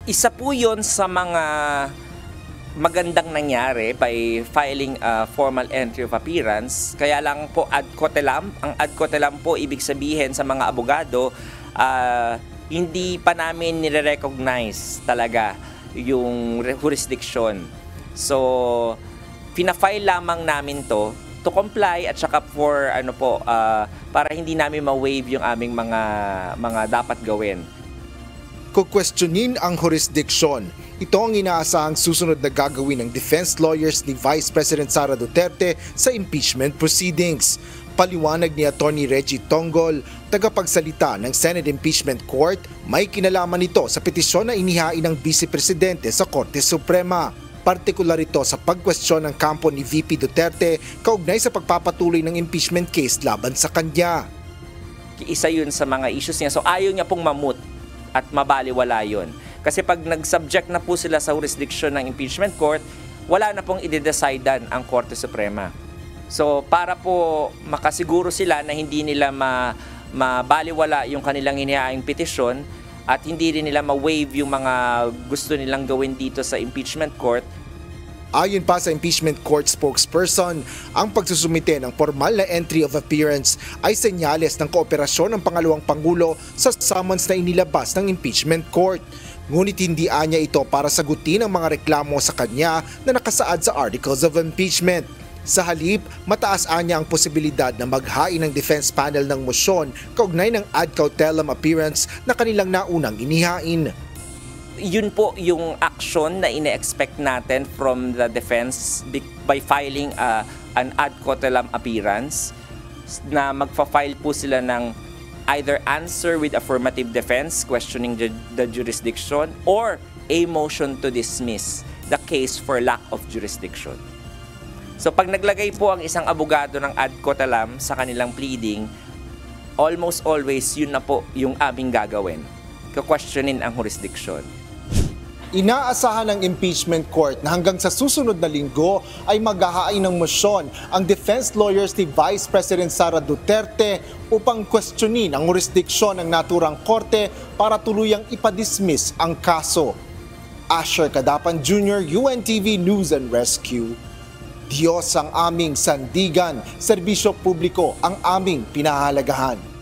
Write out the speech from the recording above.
Isa po yun sa mga magandang nangyari by filing a formal entry of appearance. Kaya lang po ad coetelam. Ang ad coetelam po ibig sabihin sa mga abogado, hindi pa namin nire-recognize talaga yung jurisdiction. So, pina-file lamang namin to comply at saka for para hindi namin ma-waive yung aming mga dapat gawin. Kukwestiyonin ang jurisdiksyon. Ito ang inaasahang susunod na gagawin ng defense lawyers ni Vice President Sara Duterte sa impeachment proceedings. Paliwanag ni Attorney Reggie Tonggol, tagapagsalita ng Senate Impeachment Court, may kinalaman ito sa petisyon na inihain ng Vice Presidente sa Korte Suprema. Partikular ito sa pagkwestiyon ng kampo ni VP Duterte kaugnay sa pagpapatuloy ng impeachment case laban sa kanya. Isa yun sa mga issues niya. So ayaw niya pong mamut at mabaliwala yun. Kasi pag nag-subject na po sila sa jurisdiction ng impeachment court, wala na pong i-decidean ang Korte Suprema. So para po makasiguro sila na hindi nila mabaliwala yung kanilang inihaing petisyon at hindi rin nila ma-waive yung mga gusto nilang gawin dito sa impeachment court. Ayon pa sa impeachment court spokesperson, ang pagsusumite ng formal na entry of appearance ay senyales ng kooperasyon ng pangalawang Pangulo sa summons na inilabas ng impeachment court. Ngunit hindi anya ito para sagutin ang mga reklamo sa kanya na nakasaad sa Articles of Impeachment. Sa halip, mataas anya ang posibilidad na maghain ng defense panel ng mosyon kaugnay ng ad cautelam appearance na kanilang naunang inihain. Yun po yung action na ine-expect natin from the defense by filing an ad cautelam appearance na magfa-file po sila ng either answer with affirmative defense questioning the jurisdiction or a motion to dismiss the case for lack of jurisdiction. So pag naglagay po ang isang abogado ng ad cautelam sa kanilang pleading, almost always yun na po yung aming gagawin. Ka-questionin ang jurisdiction. Inaasahan ng impeachment court na hanggang sa susunod na linggo ay maghahain ng mosyon ang defense lawyers ni Vice President Sara Duterte upang questionin ang jurisdiksyon ng naturang korte para tuluyang ipadismiss ang kaso. Asher Cadapan Jr., UNTV News and Rescue. Diyos ang aming sandigan, serbisyo publiko ang aming pinahalagahan.